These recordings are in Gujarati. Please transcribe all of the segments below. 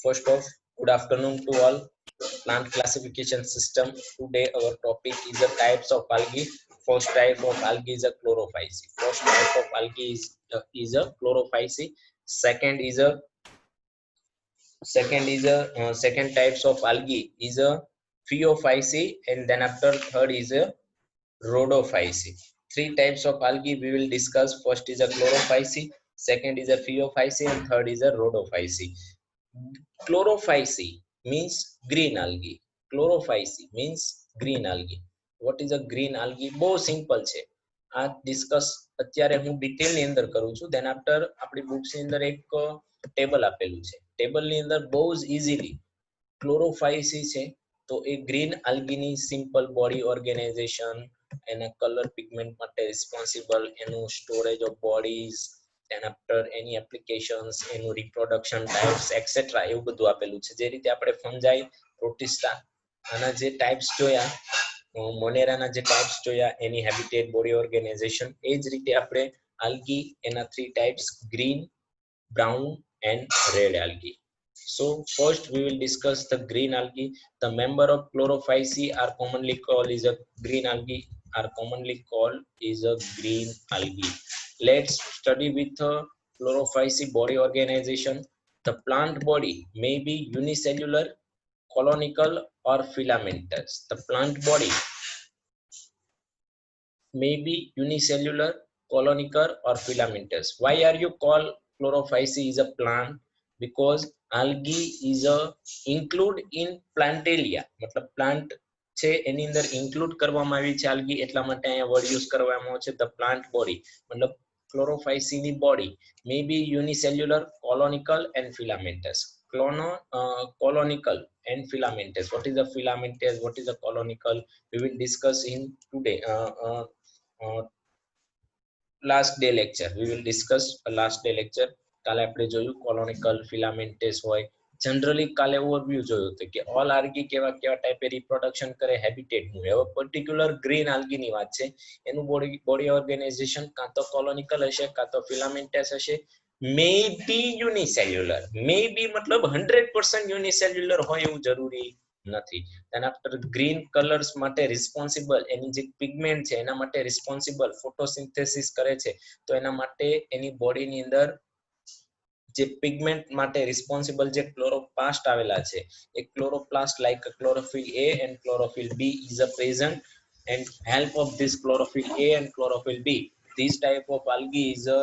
First off, good afternoon to all. Plant classification system. Today our topic is the types of algae. First type of algae is a chlorophyce. First type of algae is a chlorophyce. Second types of algae is a phaeophyce, and then after third is a rhodophyce. Three types of algae we will discuss. First is a chlorophyce, second is a phaeophyce, and third is a rhodophyce. Chlorophyce means green algae. Chlorophyce means green algae. What is a green algae? બહુ સિમ્પલ છે. આ ડિસ્કસ અત્યારે હું ડિટેલ ની અંદર કરું છું. દેન આફ્ટર આપણી બુક્સ ની અંદર એક ટેબલ આપેલું છે. ટેબલ ની અંદર બહુ જ ઇઝીલી ક્લોરોફાઇસી છે તો એ ગ્રીન આલ્ગીની સિમ્પલ બોડી ઓર્ગેનાઇઝેશન, એના કલર પિગમેન્ટ માટે રિસ્પોન્સિબલ, એનું storage of bodies, then after any applications, એનું રિપ્રોડક્શન ટાઇપ્સ એક્સેટ્રા એવું બધું આપેલું છે. જે રીતે આપણે ફંજાઈ, પ્રોટિસ્ટા આના જે ટાઇપ્સ જોયા, મોનેરાના જે ટાઇપ્સ જોયા, એની હેબિટેટ, બોડી ઓર્ગેનાઇઝેશન, એ જ રીતે આપણે આલ્ગી એના three types green, brown and red algae. So first we will discuss the green algae. The member of chlorophyce are commonly called is a green algae. Let's study with chlorophyce body organization. The plant body may be unicellular, colonical or filamentous. The plant body may be unicellular, colonical or filamentous. Why are you called chlorophyce is a plant? Because algae is a include in plantalia. मतलब plant છે એની અંદર include કરવામાં આવી છે algae, એટલા માટે અહીંયા word use કરવામાં આવે છે the plant body. मतलब chlorophyce ની body may be unicellular, colonical and filamentous. Colonical and filamentous. What is the filamentous? What is the colonical? We will discuss in today. Last day lecture we will discuss last day lecture. કાલે આપણે જોયું કોલોનિકલ, ફિલામેન્ટેસ હોય. જનરલી કાલે ઓવરવ્યુ જોયું હતું કે ઓલ આલ્ગી કેવા કેવા ટાઈપે રિપ્રોડક્શન કરે હેબિટેટનું. હવે પર્ટિક્યુલર ગ્રીન આલ્ગીની વાત છે. એનું બોડી ઓર્ગેનાઇઝેશન કાં તો કોલોનિકલ હશે, કાં તો ફિલામેન્ટેસ હશે. મે બી યુનિસેલ્યુલર. મે બી મતલબ 100% યુનિસેલ્યુલર હોય એવું જરૂરી નથી. then after green colors માટે રિસ્પોન્સિબલ, એની જે પિગમેન્ટ છે એના માટે રિસ્પોન્સિબલ, ફોટોસિન્થેસિસ કરે છે. તો એના માટે એની બોડીની અંદર જે પિગમેન્ટ માટે રિસ્પોન્સિબલ જે ક્લોરોપ્લાસ્ટ આવેલા છે, એ chloroplast like chlorophyll A and chlorophyll B is a present, and help of this chlorophyll A and chlorophyll B, this type of algae is a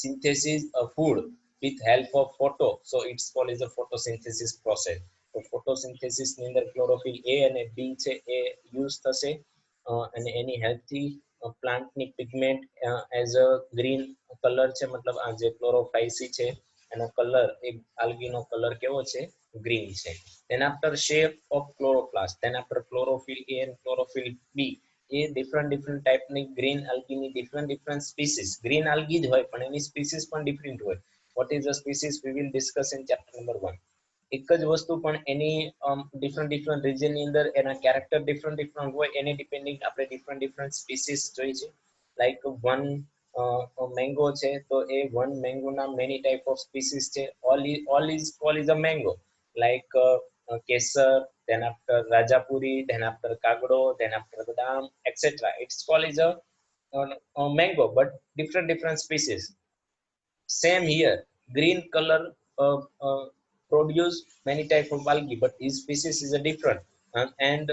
synthesis of food with help of photo. So it's called as a photosynthesis process. તો ફોટોસિન્થેસિસ ની અંદર ક્લોરોફિલ A અને B છે એ યુઝ થશે, અને એની હેલ્પથી પ્લાન્ટની pigment as a green colour છે. મતલબ આ જે ક્લોરોફાઇસી છે એનો કલર, એક આલ્ગીનો કલર કેવો છે? ગ્રીન છે. then after shape of chloroplast, then after chlorophyll A and chlorophyll B, એ ડિફરન્ટ ટાઈપની ગ્રીન આલ્ગીની ડિફરન્ટ સ્પીસીસ. ગ્રીન આલ્ગી જ હોય પણ એની સ્પીસીસ પણ ડિફરન્ટ હોય. what is the species we will discuss in chapter number 1. એક જ વસ્તુ પણ એની ડિફરન્ટ રીજન ની અંદર એના કેરેક્ટર ડિફરન્ટ હોય, એને ડિપેન્ડિંગ આપણે ડિફરન્ટ સ્પીસીસ જોઈ છે. લાઈક વન મેંગો છે તો એ વન મેંગો ના મેની ટાઈપ ઓફ સ્પીસીસ છે. all is called is a mango, like Kesar, then after rajapuri, then after kagdo, then after badam, etc. it's called is a mango, but different species. Same here, green color produce many type of algae, but his species is a different, and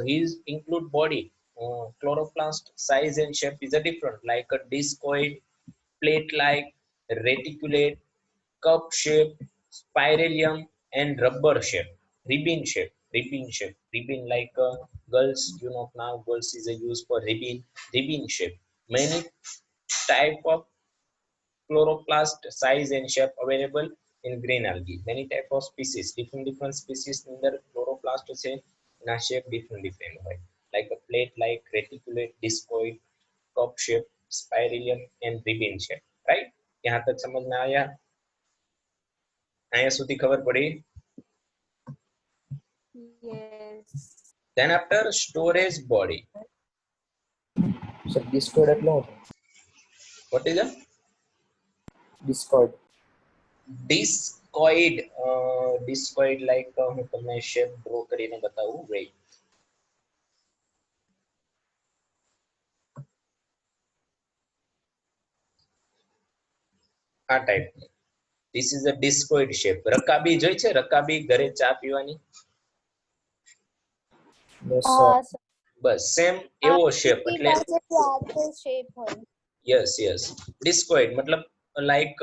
his include body, chloroplast size and shape is a different, like a discoid, plate like, reticulate, cup shape, spiralium and rubber shape, ribbon like girls, you know, now girls is a use for ribbon shape. Many type of chloroplast size and shape available in green algae. Many type of species, different species in the chloroplast છે ના shape different હોય, like a plate like, reticulate, discoid, cup shape, spiralium and ribbon shape. right? यहाँ तक समझ में आया? आया સુધી ખબર પડી? Yes. then after storage body. So discord એટલે શું? what is a Discord. discoid? discoid like હું તમને shape draw કરીને બતાવું. Wait. આ ટાઈપ. This is a discoid shape. રકાબી જોઈ છે? રકાબી ઘરે ચા પીવાની. Yes, sir. બસ સેમ એવો શેપ. એટલે શેપ હોય. Yes yes. ડિસ્કોઇડ મતલબ લાઈક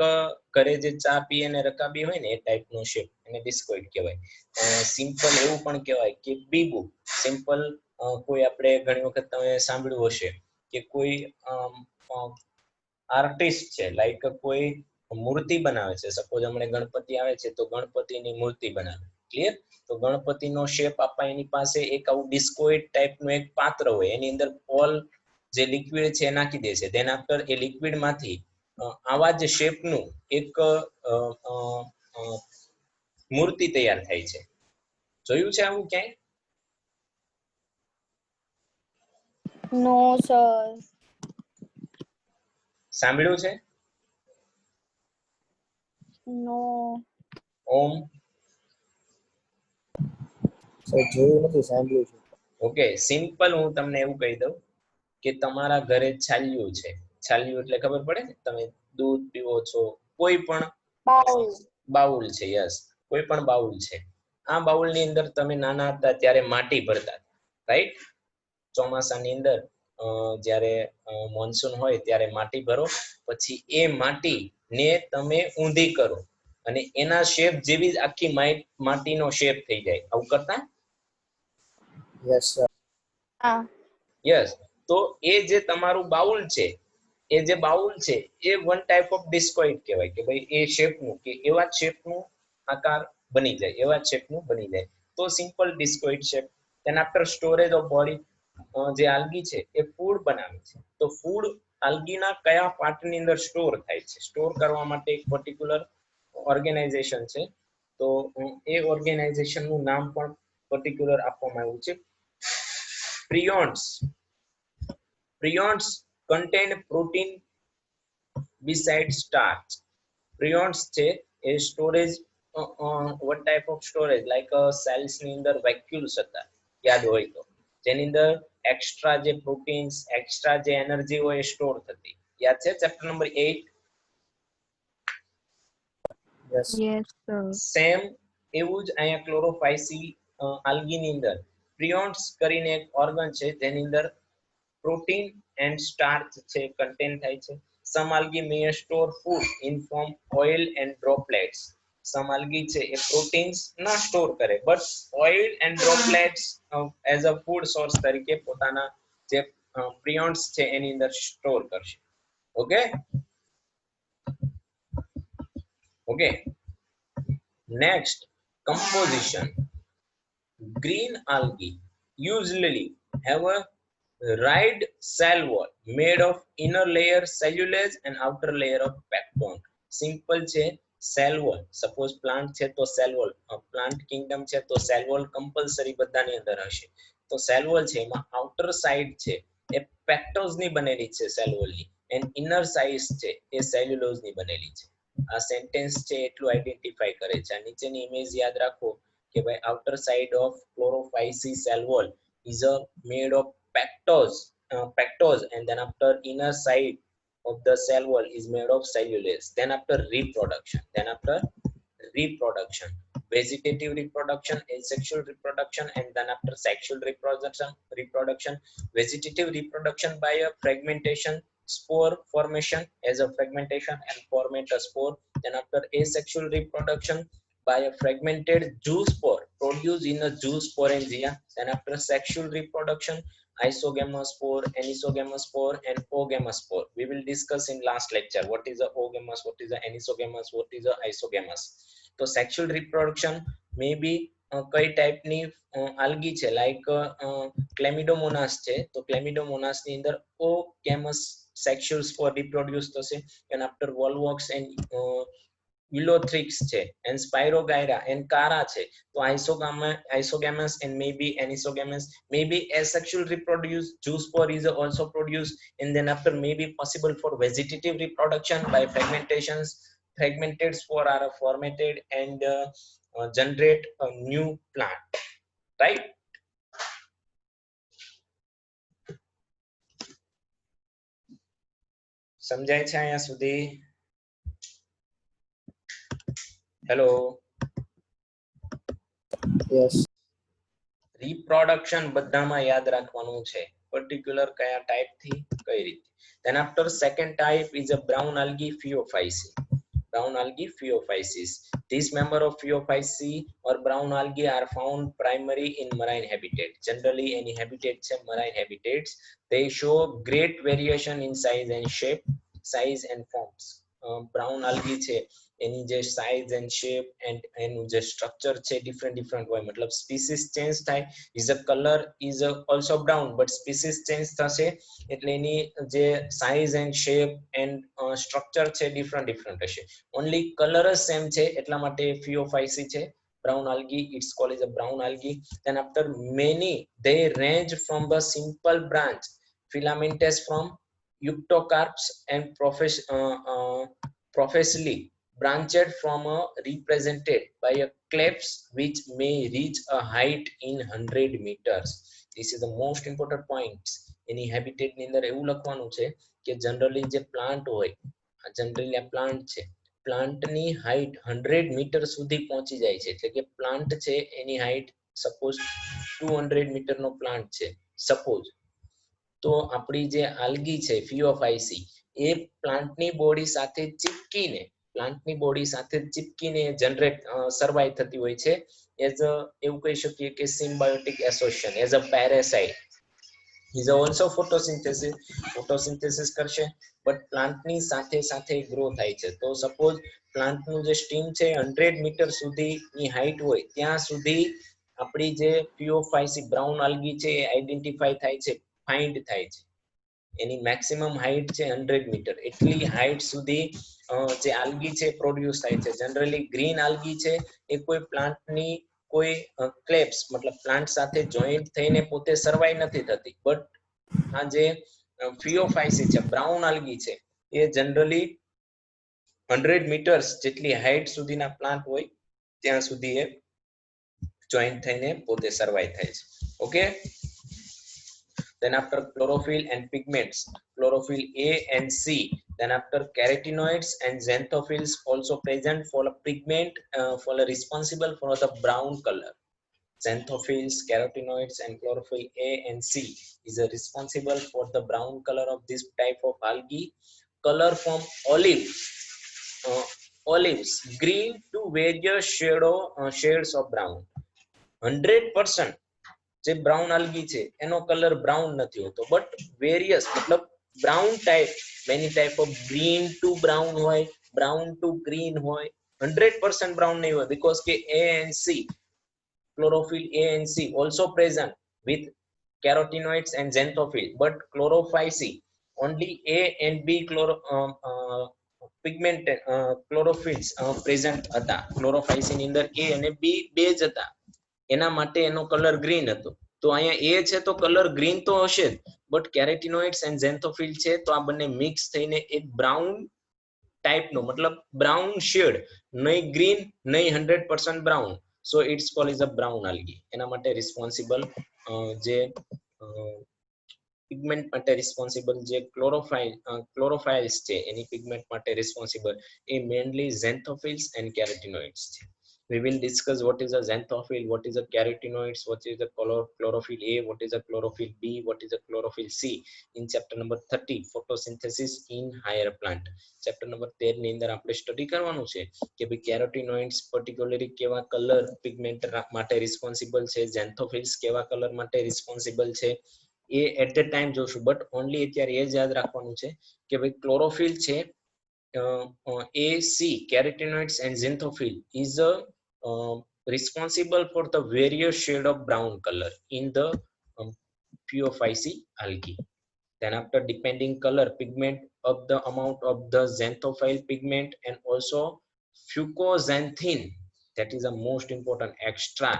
ઘરે જે ચા પીએ ને રકાબી હોય ને એ ટાઈપનો શેપ એને ડિસ્કોઇડ કહેવાય. સિમ્પલ એવું પણ કહેવાય કે બીબુ. સિમ્પલ કોઈ આપણે ઘણી વખત તમે સાંભળ્યું હશે કે કોઈ આર્ટિસ્ટ છે, લાઈક કોઈ મૂર્તિ બનાવે છે. સપોઝ હમણાં ગણપતિ આવે છે તો ગણપતિની મૂર્તિ બનાવે. ક્લિયર? તો ગણપતિનો શેપ આપવા એની પાસે એક આવું ડિસ્કોઇડ ટાઈપનું એક પાત્ર હોય, એની અંદર ઓલ જે લિક્વિડ છે એ નાખી દે છે. ધેન આફ્ટર એ લિક્વિડ માંથી આવા જ શેપનું એક મૂર્તિ તૈયાર થાય છે. જોયું છે આવું ક્યાંય? નો સર. સાંભળ્યું છે? નો. ઓમ સર જોયું નથી, સાંભળ્યું છે. ઓકે, સિમ્પલ હું તમને એવું કહી દઉં કે તમારા ઘરે છાલ્યું છે. છાલ્યું એટલે ખબર પડે ને, તમે દૂધ પીવો છો, કોઈ પણ બાઉલ છે. યસ, કોઈ પણ બાઉલ છે. આ બાઉલ ની અંદર તમે નાના હતા ત્યારે માટી ભરતા, રાઈટ? ચોમાસાની અંદર જ્યારે મોન્સૂન હોય ત્યારે માટી ભરો, પછી એ માટી ને તમે ઊંધી કરો અને એના શેપ જેવી જ આખી માટીનો શેપ થઈ જાય. આવું કરતા? Yes sir. હા. યસ. તો એ જે તમારું બાઉલ છે, એ જે બાઉલ છે એ વન ટાઈપ ઓફ ડિસ્કોઇડ કહેવાય કે ભાઈ એ શેપનું કે એવા શેપનું આકાર બની જાય, એવા શેપનું બની જાય. તો simple discoid shape. Then after storage of body. જે આલ્ગી છે એ ફૂડ બનાવે છે. તો ફૂડ આલ્ગીના કયા પાર્ટની અંદર સ્ટોર થાય છે? સ્ટોર કરવા માટે એક પર્ટિક્યુલર ઓર્ગેનાઇઝેશન છે. તો એ ઓર્ગેનાઇઝેશનનું નામ પણ પર્ટિક્યુલર આપવામાં આવ્યું છે. Prions. Prions contain protein besides starch. Prions છે એ storage, what type of storage? like cells ની અંદર vacuoles હતા, યાદ હોય તો, જેની અંદર એક્સ્ટ્રા જે પ્રોટીન્સ, એક્સ્ટ્રા જે એનર્જી હોય એ સ્ટોર થતી. યાદ છે chapter number 8? Yes sir. Same એવું જ અહીંયા ક્લોરોફાઇસી આલ્ગીની અંદર પ્રિયોન્સ કરીને એક ઓર્ગન છે જેની અંદર પ્રોટીન એન્ડ સ્ટાર્ચ છે કન્ટેન થાય છે. Some algae may store food in form oil and droplets. Some algae છે એ પ્રોટીન્સ ના સ્ટોર કરે, but oil and droplets as a food source તરીકે પોતાના જે પ્રિયોન્સ છે એની અંદર સ્ટોર કરશે. Okay okay. Next, composition. Green algae usually have a ride cell wall made of inner layer cellulose and outer layer of pectone. Simple છે, cell wall. Suppose plant છે તો cell wall, plant kingdom છે તો cell wall compulsory બધાની અંદર હશે. તો cell wall છે એમાં outer side છે એ pectose ની બનેલી છે cell wall ની, and inner side છે એ cellulose ની બનેલી છે. આ સેન્ટેન્સ છે એટલું આઈડેન્ટિફાઈ કરે છે. આ નીચેની ઇમેજ યાદ રાખો કે ભાઈ outer side of chlorophysis cell wall is made of pectose and then after inner side of the cell wall is made of cellulose. Then after reproduction, vegetative reproduction, asexual reproduction, and then after sexual reproduction, vegetative reproduction by a fragmentation, spore formation as a fragmentation and formate a spore. Then after asexual reproduction by a fragmented zoospore produced in a zoosporangia. Then after sexual reproduction, isogamous spore, anisogamous spore, and ogamous spore. We will discuss in last lecture what is a ogamous, what is a anisogamous, what is a isogamous. So sexual reproduction may be કઈ ટાઈપની આલ્ગી છે, લાઈક ક્લેમિડોમોનાસ છે તો ક્લેમિડોમોનાસ ની અંદર ઓગેમસ સેક્સ્યુઅલ સ્પોર રિપ્રોડ્યુસ થશે. and after volvox and Ulothrix છે and Spirogyra and Cara છે તો isogamous and maybe anisogamous, maybe asexual reproduce, zoospore is also produced, and then after maybe possible for vegetative reproduction by fragmentations. Fragmented spore are formatted and generate a new plant, right? સમજાય છે અહીંયા સુધી? હેલો. Yes. રિપ્રોડક્શન બધામાં યાદ રાખવાનું છે, પર્ટિક્યુલર કયા ટાઈપ થી કઈ રીતે. then after second type is a brown algae phaeophyce. brown algae phaeophysis. These member of phaeophyce or brown algae are found primary in marine habitat. Generally any habitat છે marine habitats, they show great variation in size and forms. brown algae છે એની જે સાઇઝ એન્ડ શેપ એન્ડ એનું જે સ્ટ્રક્ચર છે ડિફરન્ટ હોય, મતલબ સ્પીસીસ ચેન્જ થાય, is a colour is also brown, but species change થશે એટલે એની જે size and shape and structure છે ડિફરન્ટ હશે. ઓનલી કલર જ સેમ છે એટલા માટે ફિયોફાઇસી છે. brown algae, it's called as a brown algae. Then after many, they range from the simple branch filamentous from euctocarps and profusely branched from a represented by a clefts which may reach a height in 100 meters. This is the most important points. Any habitat ની અંદર એવું લખવાનું છે કે જનરલી જે પ્લાન્ટ હોય, જનરલી આ પ્લાન્ટ છે, પ્લાન્ટની હાઈટ 100 મીટર સુધી પહોંચી જાય છે. એટલે કે પ્લાન્ટ છે એની હાઈટ સપોઝ 200 મીટરનો પ્લાન્ટ છે સપોઝ, તો આપણી જે આલ્ગી છે ફિયોફાઇસી એ પ્લાન્ટની બોડી સાથે ચીપકીને જનરેટ સર્વાઈવ થતી હોય છે એઝ એવું કહી શકીએ કે symbiotic association, as a parasite. Is also photosynthesis કરશે, બટ પ્લાન્ટની સાથે ગ્રો થાય છે. તો સપોઝ પ્લાન્ટનું જે સ્ટીમ છે 100 મીટર સુધીની હાઈટ હોય ત્યાં સુધી આપણી જે ફિયોફાઇસી બ્રાઉન આલ્ગી છે એ આઈડેન્ટિફાઈ થાય છે, ફાઇન્ડ થાય છે. એની મેક્સિમમ હાઈટ છે 100 મીટર, એટલી હાઈટ સુધી જે આલ્ગી છે પ્રોડ્યુસ થાય છે. જનરલી ગ્રીન આલ્ગી છે એ કોઈ પ્લાન્ટની કોઈ ક્લેપ્સ મતલબ પ્લાન્ટ સાથે જોઈન્ટ થઈને પોતે સર્વાઈવ નથી થતી, બટ આ જે ફિયોફાઇસી છે બ્રાઉન આલ્ગી છે એ જનરલી 100 મીટર્સ જેટલી હાઈટ સુધીના પ્લાન્ટ હોય ત્યાં સુધી એ જોઈન્ટ થઈને પોતે સર્વાઈવ થાય છે. Okay. Then after chlorophyll and pigments, chlorophyll A and C. Then after carotenoids and xanthophylls also present for a pigment for responsible for the brown color. Xanthophylls, carotenoids and chlorophyll A and C is responsible for the brown color of this type of algae. Color from olives, green to various shades of brown. 100% જે બ્રાઉન આલ્ગી છે એનો કલર બ્રાઉન નથી હોતો, બટ વેરિયસ મતલબ brown type, many type of green to brown હોય, બ્રાઉન ટુ ગ્રીન હોય, 100% બ્રાઉન નહીં હોય, બીકોઝ કે A and C, chlorophyll A and C also present with carotenoids and xanthophylls, but chlorophyll only A and B pigment chlorophylls present હતા. chlorophyll ની અંદર A અને B બે જ હતા, એના માટે એનો કલર ગ્રીન હતો. તો અહીંયા એ છે તો કલર ગ્રીન તો હશે જ, બટ કેરેટિનોઇડ્સ એન્ડ ઝેન્થોફિલ છે તો આ બંને મિક્સ થઈને એક બ્રાઉન ટાઈપનો મતલબ બ્રાઉન શેડ, નહીં ગ્રીન નહીં 100% brown, so it's called is a brown algae. એના માટે રિસ્પોન્સિબલ જે પિગમેન્ટ માટે રિસ્પોન્સિબલ જે ક્લોરોફાઇલ્સ છે એની પિગમેન્ટ માટે રિસ્પોન્સિબલ એ મેઇનલી ઝેન્થોફિલ્સ એન્ડ કેરેટિનોઇડ્સ છે. We will discuss what is a xanthophyll, what is a carotenoids, what is the chlorophyll A, what is a chlorophyll B, what is a chlorophyll C in chapter number 30 photosynthesis in higher plant. chapter number 13 ની અંદર આપણે સ્ટડી કરવાનું છે કે ભાઈ કેરોટિનોઇડ્સ પર્ટિક્યુલરલી કેવા કલર પિગમેન્ટ માટે રિસ્પોન્સિબલ છે, xanthophyls કેવા કલર માટે રિસ્પોન્સિબલ છે એ એટ ધ ટાઈમ જોશું, બટ ઓનલી અત્યારે એ જ યાદ રાખવાનું છે કે ભાઈ ક્લોરોફિલ છે A, C, carotenoids and xanthophylls is responsible for the various shade of brown color in the Phaeophyce algae. Then after depending color pigment of the amount of the xanthophyll pigment and also fucoxanthin, that is the most important extra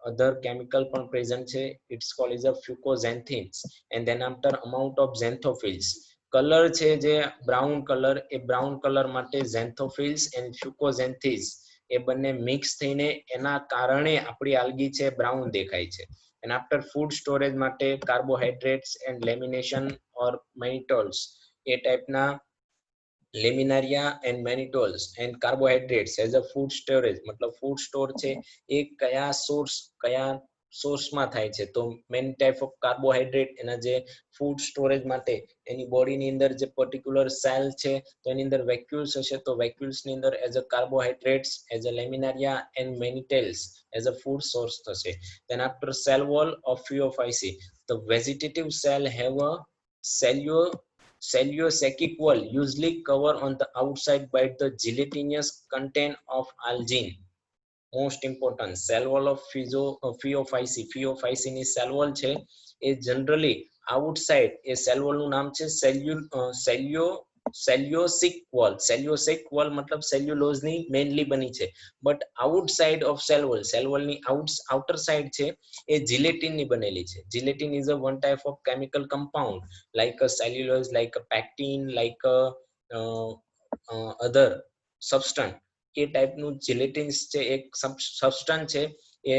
other chemical present છે, it's called as a fucoxanthins. And then after amount of xanthophylls, colour છે જે બ્રાઉન કલર એ બ્રાઉન કલર માટે xanthophylls and fucoxanthins એ બંને મિક્સ થઈને એના કારણે આપણી આલ્ગી છે બ્રાઉન દેખાય છે. And after food storage માટે carbohydrates and lamination or mannitol એ ટાઈપના લેમિનારિયા and mannitol and carbohydrates as a food storage મતલબ food store છે એ કયા સોર્સમાં થાય છે તો મેન ટાઈપ ઓફ કાર્બોહાઈડ્રેટ એના જે ફૂડ સ્ટોરેજ માટે એની બોડીની અંદર જે પર્ટિક્યુલર સેલ છે તો એની અંદર વેક્યુલ્સ હશે તો વેક્યુલ્સ ની અંદર as a carbohydrates as a laminaria and mannitols as a food source થશે. Then after cell wall of phaeophyce the vegetative cell have a cellulosic wall usually cover on the outside by the gelatinous content of algin. Most important cell wall of phaeophyce ની cell wall છે એ generally outside એ cell wall નું નામ છે cellulosic wall મતલબ cellulose ની mainly બની છે but outside of cell wall ની outer side છે એ gelatin ની બનેલી છે. Gelatin is a one type of chemical compound like a cellulose like a pectin like a other substance એ ટાઈપનું જેલેટિન્સ છે એક સબસ્ટન્સ છે એ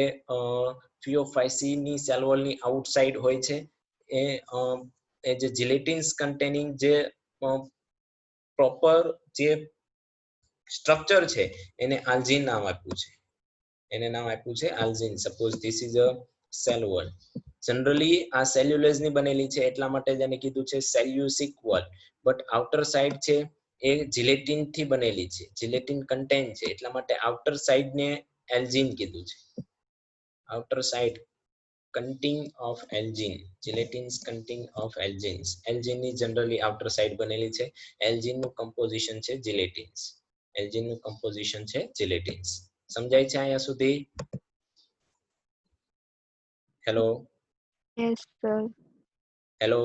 ફિયોફાઇસી ની સેલ વોલ ની આઉટસાઇડ હોય છે એ જે જેલેટિન્સ કન્ટેનિંગ જે પ્રોપર જે સ્ટ્રક્ચર છે એને આલ્જીન નામ આપ્યું છે algin. Suppose this is a cell wall. Generally આ સેલ્યુલોઝ ની બનેલી છે એટલા માટે જ એને કીધું છે cellulosic wall but outer side છે એ જીલેટિન થી બનેલી છે જીલેટિન કન્ટેન્ટ છે એટલા માટે આઉટર સાઇડ ને એલ્જીન કીધું છે. આઉટર સાઇડ કન્ટિંગ ઓફ એલ્જીન જીલેટિન્સ કન્ટિંગ ઓફ એલ્જીન્સ એલ્જીન ની જનરલી આઉટર સાઇડ બનેલી છે. એલ્જીન નું કમ્પોઝિશન છે જીલેટિન્સ. એલ્જીન નું કમ્પોઝિશન છે જીલેટિન્સ. સમજાય છે અહીંયા સુધી? Hello Yes, sir. Hello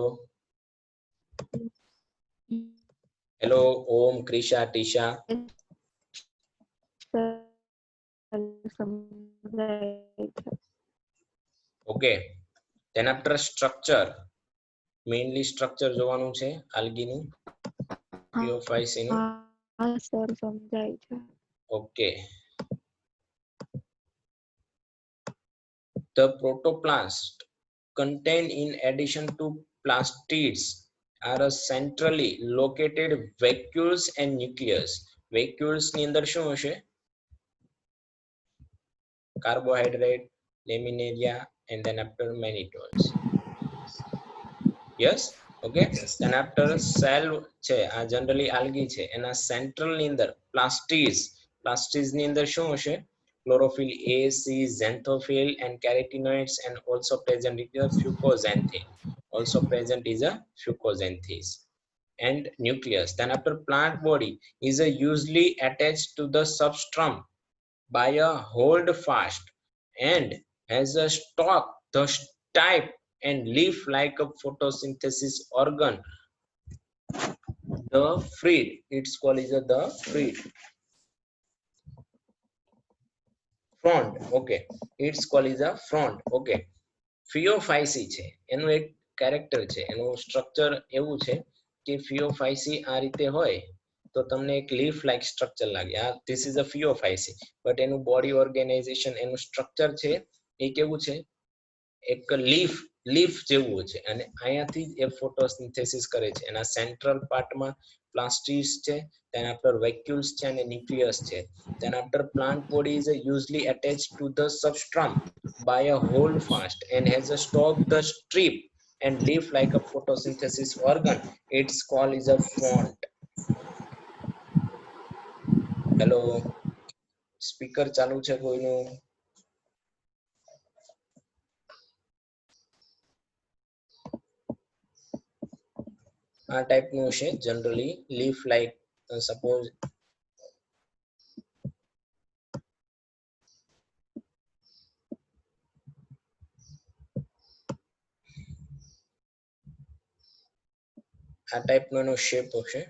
hello Om Krisha Tisha okay. then after structure mainly structure જોવાનું છે આલ્ગીનું ફિયોફાઇસીનું. હા સર સમજાય છે. Okay. The protoplast contain in addition to plastids are a centrally located vacuoles and nucleus. Vacuoles ની અંદર શું હશે? Carbohydrate, laminaria and then after mannitols. Yes, okay. Then after cell છે આ generally algae છે એના central ની અંદર plastids ની અંદર શું હશે? Chlorophyll A, C, xanthophyll and carotenoids and also present is a fucoxanthis and nucleus. Then after plant body is a usually attached to the substrum by a hold fast and has a stalk, the stipe and leaf like a photosynthesis organ. The fruit, it's called is the fruit. Frond, okay. It's called is a frond, okay. Phaeophyce છે એનું એક કેરેક્ટર છે એનું સ્ટ્રક્ચર એવું છે કે ફિયોફાઇસી આ રીતે હોય તો તમને એક લીફ લાઇક સ્ટ્રક્ચર લાગે. આ ધીસ ઇઝ અ ફિયોફાઇસી બટ એનું બોડી ઓર્ગેનાઇઝેશન એનું સ્ટ્રક્ચર છે એ કેવું છે? એક લીફ જેવું છે અને અહીંયાથી એ ફોટોસિન્થેસિસ કરે છે. એના સેન્ટ્રલ પાર્ટમાં પ્લાસ્ટિસ છે, then after vacuoles છે અને ન્યુક્લિયસ છે. then after plant body is usually attached to the substrum by a hold fast and has a stalk the strip and leaf like a photosynthesis organ. It's called is a frond. Hello speaker ચાલુ છે કોઈનું? આ ટાઈપનું છે જનરલી લીફ લાઈક. સપોઝ આ ટાઈપનો એનો શેપ હશે.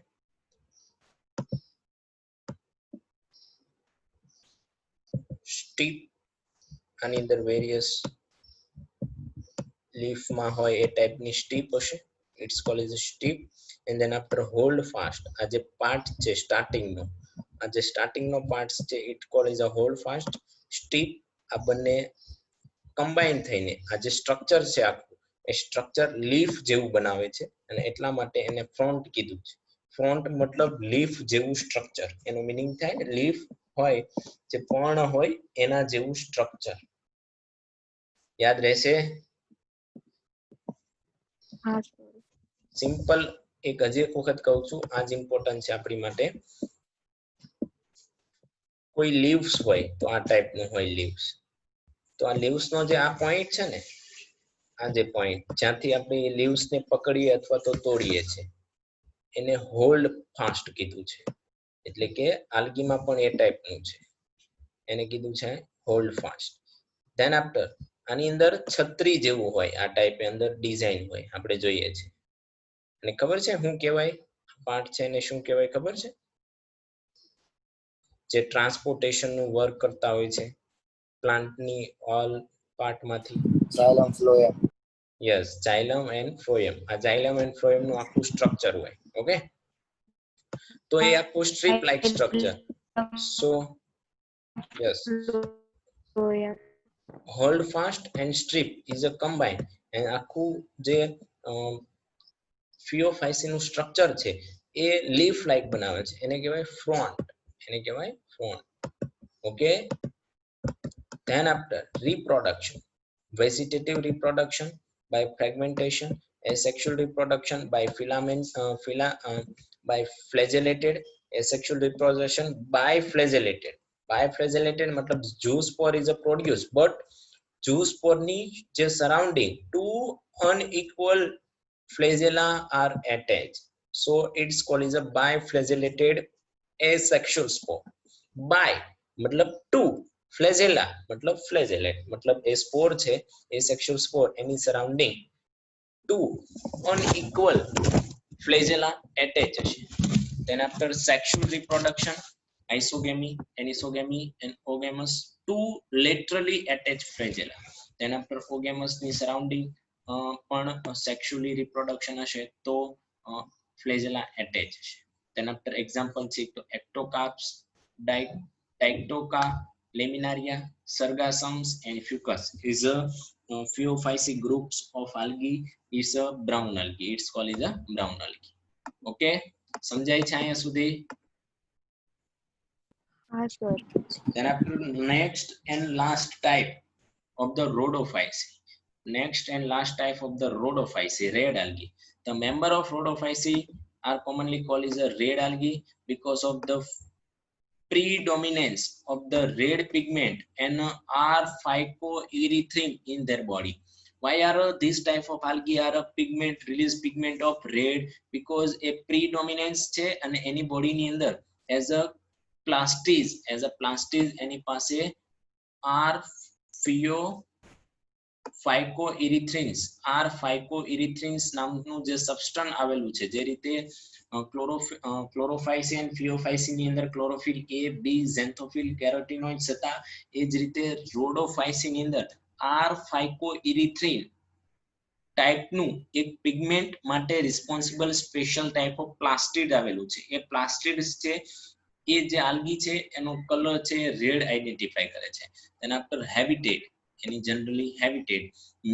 સ્ટીપ આની અંદર વેરિયસ લીફમાં હોય એ ટાઈપની સ્ટીપ હશે. It's called is stipe. And then after holdfast આ જે પાર્ટ છે સ્ટાર્ટિંગનો આ જે સ્ટાર્ટિંગ નો પાર્ટ છે it call is a holdfast. Strip આ બંને કમ્બાઈન થઈને આ જે સ્ટ્રક્ચર છે આખું એ સ્ટ્રક્ચર લીફ જેવું બનાવે છે અને એટલા માટે એને ફ્રોન્ટ કીધું છે. ફ્રોન્ટ મતલબ લીફ જેવું સ્ટ્રક્ચર, એનો મીનિંગ થાય લીફ હોય જે પર્ણ હોય એના જેવું સ્ટ્રક્ચર. યાદ રહેશે? હા સર. સિમ્પલ એક હજી એક વખત કહું છું, આ જ ઇમ્પોર્ટન્ટ છે આપણી માટે. કોઈ લીવ્સ હોય તો આ ટાઈપનું હોય લીવ્સ. તો આ લીવ્સ નો જે આ પોઈન્ટ છે ને, આ જે પોઈન્ટ જ્યાંથી આપણે લીવ્સ ને પકડીએ અથવા તો તોડીએ છીએ એને હોલ્ડ ફાસ્ટ કીધું છે. એટલે કે આલ્ગીમાં પણ એ ટાઈપનું છે, એને કીધું છે હોલ્ડ ફાસ્ટ. ધેન આફ્ટર આની અંદર છત્રી જેવું હોય, આ ટાઈપ અંદર ડિઝાઇન હોય, આપણે જોઈએ છે. અને ખબર છે શું કહેવાય પાર્ટ છે એને શું કહેવાય ખબર છે? જે ટ્રાન્સપોર્ટેશન નું વર્ક કરતા હોય છે પ્લાન્ટની ઓલ પાર્ટમાંથી. xylem phloem. Yes, xylem and phloem. આ જાઇલમ એન્ડ ફ્લોએમ નું આખું સ્ટ્રક્ચર હોય. ઓકે, તો એ આખું strip like structure. So yes, hold fast and strip is a combine. And આખું જે ફિયોફાઇસી નું સ્ટ્રક્ચર છે એ લીફ લાઇક બનાવે છે, એને કહેવાય ફ્રોન્ટ. એને કહેવાય frond. Okay, then after reproduction, vegetative reproduction by fragmentation, asexual reproduction by by flagellated, asexual reproduction by flagellated. By flagellated मतलब zoospore is a produce, but zoospore ની જે surrounding two unequal flagella are attached, so it's called is a biflagellated asexual spore. By मतलब two, flagella मतलब flagellate मतलब એ સ્પોર છે એ સેક્સ્યુઅલ સ્પોર એની surrounding to unequal flagella attach હશે. Then after sexual reproduction, isogamy, anisogamy and oogamous, two laterally attached flagella. Then after oogamous ની સરાઉન્ડિંગ પણ sexually reproduction હશે તો flagella attach હશે. Then after example છે તો ectocarps, Dictoca, Laminaria, Sargassums and Fucus is a phaeophytic groups of algae is a brown algae. It's called is a brown algae. Okay, સમજાય છે અહીંયા સુધી? હા sir. Then after next and last type of the rhodophyceae. Next and last type of the rhodophyceae, red algae. The member of rhodophyceae are commonly called as a red algae because of the predominance of the red pigment and are phycoerythrin in their body. Why are this type of algae are a pigment release pigment of red? Because a predominance છે અને એની બોડી ની અંદર as a plastis એની પાસે are phycoerythrins નામનું જે સબસ્ટન્સ આવેલું છે, જે રીતે ક્લોરોફાઇસી અને ફિયોફાઇસી ની અંદર ક્લોરોફિલ A, B, ઝેન્થોફિલ, કેરોટીનોઇડ્સ હતા, એ જ રીતે રોડોફાઇસી ની અંદર આર ફાઇકોઇરિથ્રિન ટાઈપનું એક પિગમેન્ટ માટે રિસ્પોન્સિબલ સ્પેશિયલ ટાઈપ ઓફ પ્લાસ્ટિડ આવેલું છે. એ પ્લાસ્ટિડ્સ છે એ જે આલ્ગી છે એનો કલર છે રેડ આઈડેન્ટિફાઈ કરે છે. તેના after habitat, any generally habitat,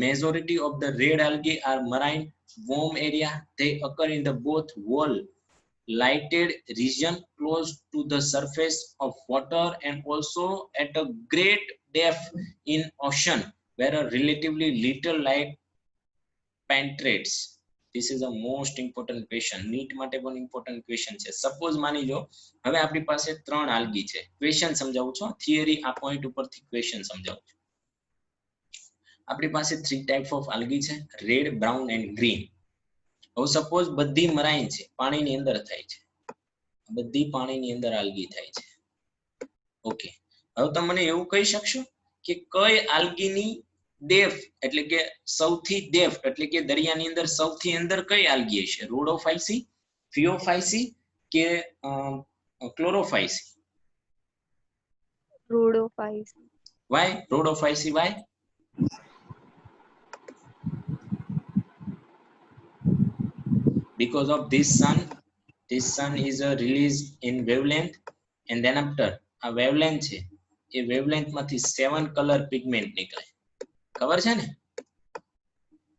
majority of the red algae are marine warm area. They occur in the both wall lighted region close to the surface of water and also at a great depth in ocean where a relatively little light penetrates. This is a most important question. NEET માટે પણ important question છે. સપોઝ માની લો હવે આપણી પાસે ત્રણ આલ્ગી છે. ક્વેશ્ચન સમજાવું છું, થિયરી આ પોઈન્ટ ઉપરથી ક્વેશ્ચન સમજાવું છું. આપણી પાસે 3 ટાઈપ ઓફ આલ્ગી છે, રેડ, બ્રાઉન એન્ડ ગ્રીન. હવે સપોઝ બધી મરાઈન છે, પાણીની અંદર થાય છે, બધી પાણીની અંદર આલ્ગી થાય છે. ઓકે, હવે તમે મને એવું કહી શકશો કે કઈ આલ્ગીની ડેપ્થ એટલે કે સૌથી ડેપ્થ એટલે કે દરિયાની અંદર સૌથી અંદર કઈ આલ્ગી હશે? રોડોફાઇસી, ફિયોફાઇસી કે ક્લોરોફાઇસી? રોડોફાઇસી. Why rhodophyceae? Why? Because of this sun is released in wavelength and then after આ વેવલેન્થ છે એ વેવલેન્થ માંથી 7 કલર પિગમેન્ટ નીકળે ખબર છે ને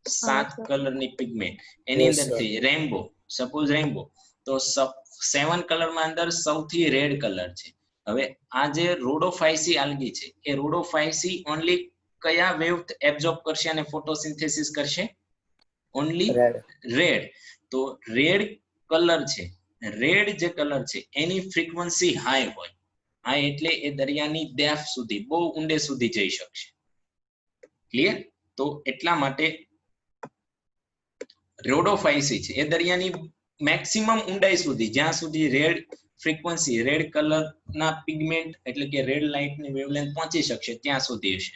7 sir. કલરની પિગમેન્ટ એની Yes, અંદરથી રેઇનબો સપોઝ રેઇનબો તો 7 કલરમાં અંદર સૌથી રેડ કલર છે હવે આ જે રોડોફાઇસી આલ્ગી છે એ રોડોફાઇસી ઓન્લી કયા વેવ એબ્ઝોર્બ કરશે અને ફોટોસિન્થેસિસ કરશે ઓન્લી Red. રેડ તો રેડ કલર છે રેડ જે કલર છે એની ફ્રીક્વન્સી હાઈ હોય હાઈ એટલે એ દરિયાની ડેપ્થ સુધી બહુ ઊંડે સુધી જઈ શકશે ક્લિયર તો એટલા માટે રોડોફાઇસી છે એ દરિયાની મેક્સિમમ ઊંડાઈ સુધી જ્યાં સુધી રેડ ફ્રીક્વન્સી રેડ કલર ના પિગમેન્ટ એટલે કે રેડ લાઇટ ની વેવલેન્થ પહોંચી શકશે ત્યાં સુધી હશે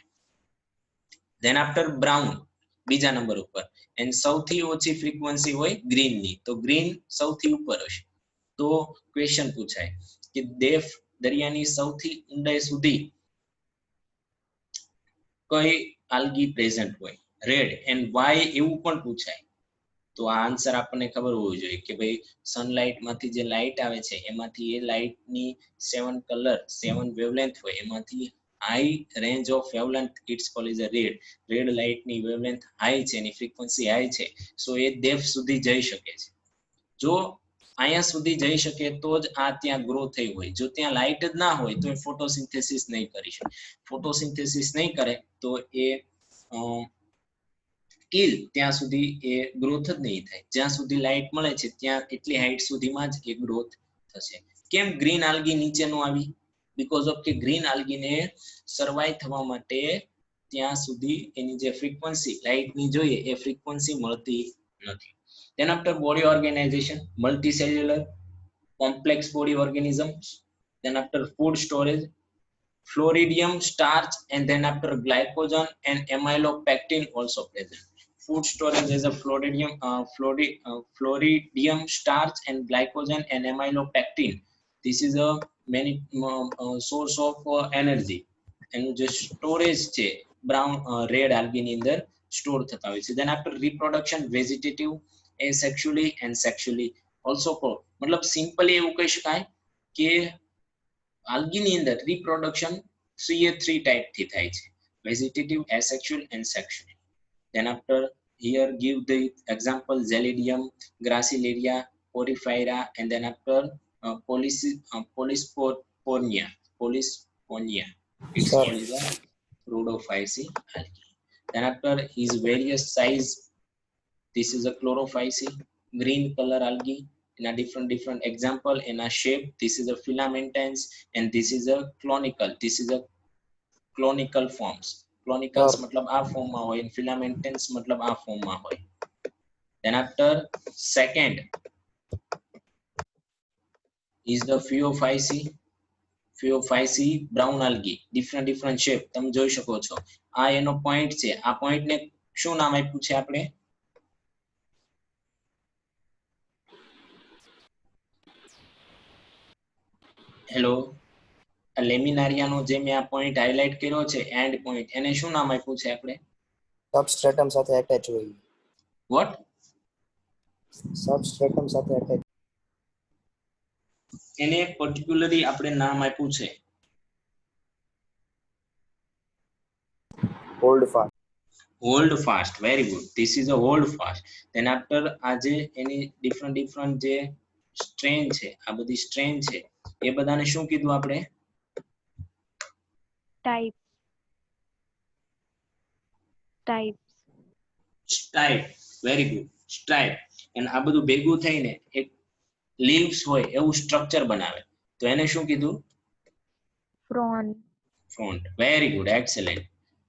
ધેન આફ્ટર બ્રાઉન બીજા નંબર ઉપર એન્ડ સૌથી ઓછી ફ્રીક્વન્સી હોય ગ્રીન ની તો ગ્રીન સૌથી ઉપર હશે તો ક્વેશ્ચન પૂછાય કે ડેપ્થ દરિયાની સૌથી ઊંડાઈ સુધી કઈ આલ્ગી પ્રેઝન્ટ હોય રેડ એન્ડ વાય એવું પણ પૂછાય તો આ આન્સર આપણને ખબર હોવું જોઈએ કે ભાઈ સનલાઇટ માંથી જે લાઇટ આવે છે એમાંથી એ લાઇટ ની 7 કલર 7 વેવલેન્થ હોય એમાંથી high range of wavelength it's called is a red light ની વેવલેન્થ હાઈ છે એની ફ્રીક્વન્સી હાઈ છે સો એ ડેપ્થ સુધી જઈ શકે છે જો અહીંયા સુધી જઈ શકે તો જ આ ત્યાં ગ્રો થઈ હોય જો ત્યાં લાઇટ જ ના હોય તો એ ફોટોસિન્થેસિસ નહીં કરી શકે ફોટોસિન્થેસિસ નહીં કરે તો એ કિલ ત્યાં સુધી એ ગ્રોથ જ નહીં થાય જ્યાં સુધી લાઇટ મળે છે ત્યાં એટલી હાઈટ સુધીમાં જ એ ગ્રોથ થશે કેમ ગ્રીન આલ્ગી નીચે નો આવી બીકોઝ ઓફ કે ગ્રીન આલ્ગીને સર્વાઈવ થવા માટે ત્યાં સુધી એની જે ફ્રીક્વન્સી લાઇટ ની જોઈએ એ ફ્રીક્વન્સી મળતી નથી then after body organization multicellular complex body organisms then after food storage floridium starch and then after glycogen and amylopectin also present food storage is a floridium starch and glycogen and amylopectin this is a many source of energy એનું જે સ્ટોરેજ છે બ્રાઉન રેડ આલ્ગી ની અંદર સ્ટોર થતા હોય છે then after reproduction vegetative asexually and sexually also મતલબ સિમ્પલી એવું કહી શકાય કે આલ્ગી ની અંદર reproduction CA3 type થી થાય છે vegetative asexual and sexual then after here give the example Zelidium gracilaria porifera and then after Polyspornia it's Sir. called the Rhodophyceae algae then after his various size this is a chlorophyceae green color algae in a different example in a shape this is a filamentans and this is a clonical forms clonicals Sir. मतलब आ form માં હોય and filamentans मतलब आ form માં હોય then after second is the Phaeophyceae brown algae different shape તમે જોઈ શકો છો આ એનો પોઈન્ટ છે આ પોઈન્ટ ને શું નામ આપ્યું છે આપણે હેલો લેમિનારિયાનો જે મેં આ પોઈન્ટ હાઇલાઇટ કર્યો છે એન્ડ પોઈન્ટ એને શું નામ આપ્યું છે આપણે સબસ્ટ્રેટમ સાથે અટેચ હોય વોટ સબસ્ટ્રેટમ સાથે અટેચ એને પર્ટિક્યુલરલી આપણે નામ આપ્યું છે hold fast very good this is a hold fast then after આજે એની ડિફરન્ટ જે સ્ટ્રેન છે આ બધી સ્ટ્રેન છે એ બધાને શું કીધું આપણે સ્ટાઇપ વેરી ગુડ સ્ટાઇપ અને આ બધું ભેગું થઈને એક લીવ્સ હોય એવું સ્ટ્રક્ચર બનાવે તો એને શું કીધું ફ્રોન્ટ વેરી ગુડ એક્સેલેન્ટ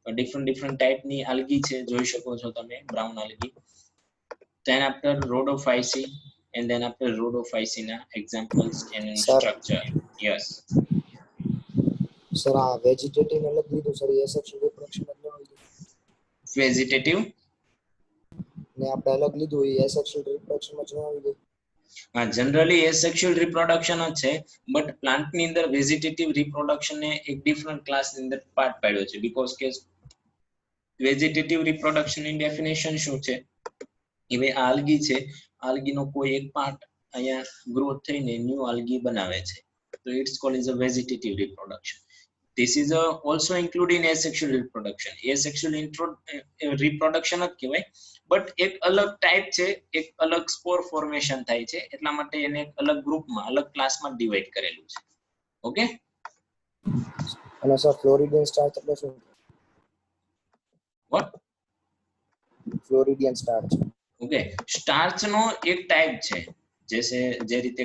તો ડિફરન્ટ ટાઈપની આલ્ગી છે જોઈ શકો છો તમે brown algae then after Rhodophyceae and then after Rhodophyceae na examples and Sir. structure yes sir આ વેજીટેટિવ અલગ લીધું સર એસેક્સ્યુઅલ રિપ્રોડક્શન જ ન હોય vegetative ને આપણે અલગ લીધું એ એસેક્સ્યુઅલ રિપ્રોડક્શન માં જ ન આવી ગયું હા જનરલી એસેક્સ્યુઅલ રિપ્રોડક્શન જ છે બટ પ્લાન્ટ ની અંદર વેજીટેટિવ રિપ્રોડક્શન ને એક ડિફરન્ટ ક્લાસ ની અંદર પાર્ટ પાડ્યો છે બીકોઝ કે વેજીટેટિવ રિપ્રોડક્શન ની ડેફિનેશન શું છે કે ભાઈ આલ્ગી છે આલ્ગી નો કોઈ એક પાર્ટ અહીંયા ગ્રોથ થઈને ન્યુ આલ્ગી બનાવે છે So it's called as a vegetative reproduction. This is also included in asexual reproduction. Asexual reproduction જ કહેવાય, બટ એક અલગ ટાઈપ છે, એક અલગ સ્પોર ફોર્મેશન થાય છે, એટલા માટે એને એક અલગ ગ્રુપમાં, અલગ ક્લાસમાં ડિવાઈડ કરેલું છે. ઓકે, અને સર ફ્લોરિડિયન સ્ટાર્ચ એટલે શું? વોટ? ફ્લોરિડિયન સ્ટાર્ચ. ઓકે, સ્ટાર્ચ નો એક ટાઈપ છે, જે રીતે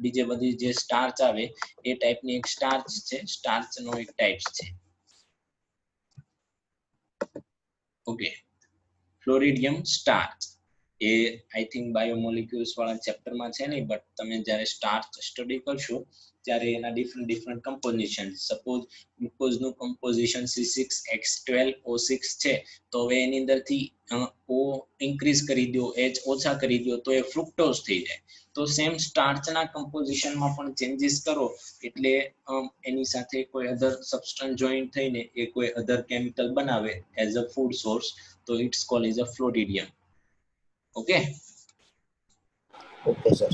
બીજે બધી જે સ્ટાર્ચ આવે એ ટાઈપની એક સ્ટાર્ચ છે, સ્ટાર્ચ નો એક ટાઈપ છે. ઓકે, ફ્લોરિડિયમ સ્ટાર્ચ એ આઈ થિંક બાયોમોલિક્યુલ્સ વાળા ચેપ્ટરમાં છે નહીં, બટ તમે જ્યારે સ્ટાર્ચ સ્ટડી કરશો ત્યારે એના ડિફરન્ટ કમ્પોઝિશન, સપોઝ ગ્લુકોઝનું કમ્પોઝિશન C6H12O6 છે, તો હવે એની અંદરથી O ઇન્ક્રીઝ કરી દો, H ઓછા કરી દો તો એ ફ્રુક્ટોઝ થઈ જાય. તો સેમ સ્ટાર્ચના કમ્પોઝિશનમાં પણ ચેન્જીસ કરો એટલે એની સાથે કોઈ અધર સબસ્ટન્સ જોઈન્ટ થઈને એ કોઈ અધર કેમિકલ બનાવે એઝ અ ફૂડ સોર્સ, તો it's called as a floridean. Okay, okay sir.